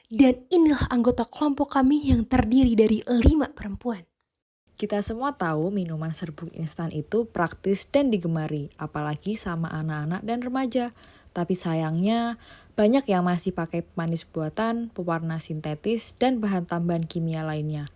Dan inilah anggota kelompok kami yang terdiri dari 5 perempuan. Kita semua tahu minuman serbuk instan itu praktis dan digemari, apalagi sama anak-anak dan remaja. Tapi sayangnya, banyak yang masih pakai pemanis buatan, pewarna sintetis, dan bahan tambahan kimia lainnya.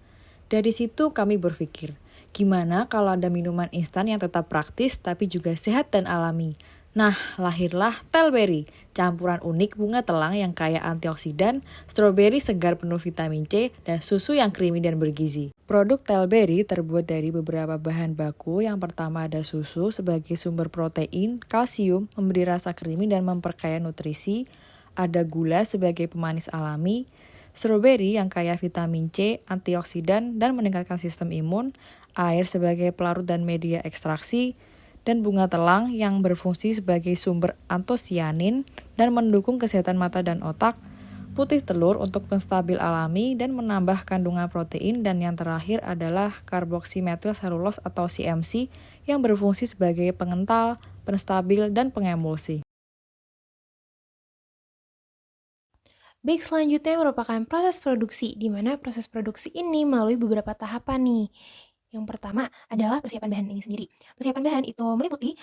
Dari situ kami berpikir, gimana kalau ada minuman instan yang tetap praktis tapi juga sehat dan alami? Nah, lahirlah Telberry, campuran unik bunga telang yang kaya antioksidan, stroberi segar penuh vitamin C, dan susu yang creamy dan bergizi. Produk Telberry terbuat dari beberapa bahan baku. Yang pertama ada susu sebagai sumber protein, kalsium, memberi rasa creamy dan memperkaya nutrisi. Ada gula sebagai pemanis alami, stroberi yang kaya vitamin C, antioksidan, dan meningkatkan sistem imun, air sebagai pelarut dan media ekstraksi, dan bunga telang yang berfungsi sebagai sumber antosianin dan mendukung kesehatan mata dan otak, putih telur untuk penstabil alami dan menambah kandungan protein, dan yang terakhir adalah karboksimetil selulose atau CMC yang berfungsi sebagai pengental, penstabil, dan pengemulsi. Baik, selanjutnya merupakan proses produksi, di mana proses produksi ini melalui beberapa tahapan nih. Yang pertama adalah persiapan bahan ini sendiri. Persiapan bahan itu meliputi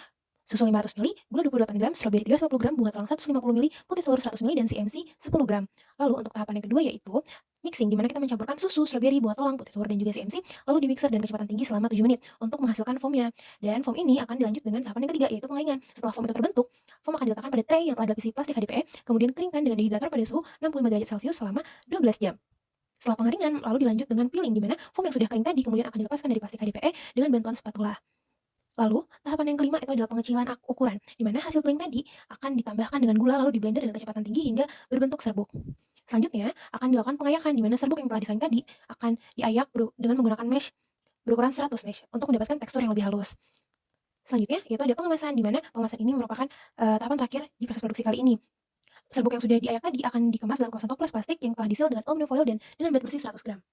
susu 500 ml, gula 28 gram, stroberi 350 gram, bunga telang 150 ml, putih telur 100 ml, dan CMC 10 gram. Lalu untuk tahapan yang kedua yaitu mixing, di mana kita mencampurkan susu, stroberi, bunga telang, putih telur, dan juga CMC, lalu dimixer dengan kecepatan tinggi selama 7 menit untuk menghasilkan foamnya. Dan foam ini akan dilanjut dengan tahapan yang ketiga, yaitu pengeringan. Setelah foam itu terbentuk, foam akan diletakkan pada tray yang telah dilapisi plastik HDPE, kemudian keringkan dengan dehydrator pada suhu 65 derajat Celcius selama 12 jam. Setelah pengeringan, lalu dilanjut dengan peeling, di mana foam yang sudah kering tadi kemudian akan dilepaskan dari plastik HDPE dengan bantuan spatula. Lalu, tahapan yang kelima itu adalah pengecilan ukuran, di mana hasil peeling tadi akan ditambahkan dengan gula lalu diblender dengan kecepatan tinggi hingga berbentuk serbuk. Selanjutnya, akan dilakukan pengayakan, di mana serbuk yang telah disaring tadi akan diayak dengan menggunakan mesh berukuran 100 mesh untuk mendapatkan tekstur yang lebih halus. Selanjutnya, yaitu ada pengemasan, di mana pengemasan ini merupakan tahapan terakhir di proses produksi kali ini. Serbuk yang sudah diayak tadi akan dikemas dalam kemasan toples plastik yang telah disil dengan aluminium foil dan dengan berat bersih 100 gram.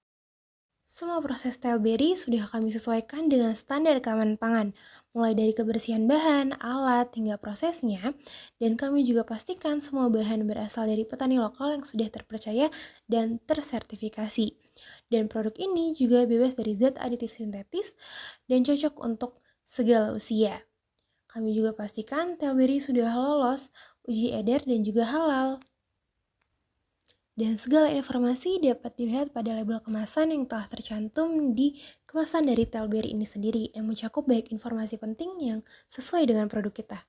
Semua proses Telberry sudah kami sesuaikan dengan standar keamanan pangan, mulai dari kebersihan bahan, alat, hingga prosesnya, dan kami juga pastikan semua bahan berasal dari petani lokal yang sudah terpercaya dan tersertifikasi. Dan produk ini juga bebas dari zat aditif sintetis dan cocok untuk segala usia. Kami juga pastikan Telberry sudah lolos uji edar dan juga halal. Dan segala informasi dapat dilihat pada label kemasan yang telah tercantum di kemasan dari Telberry ini sendiri, yang mencakup baik informasi penting yang sesuai dengan produk kita.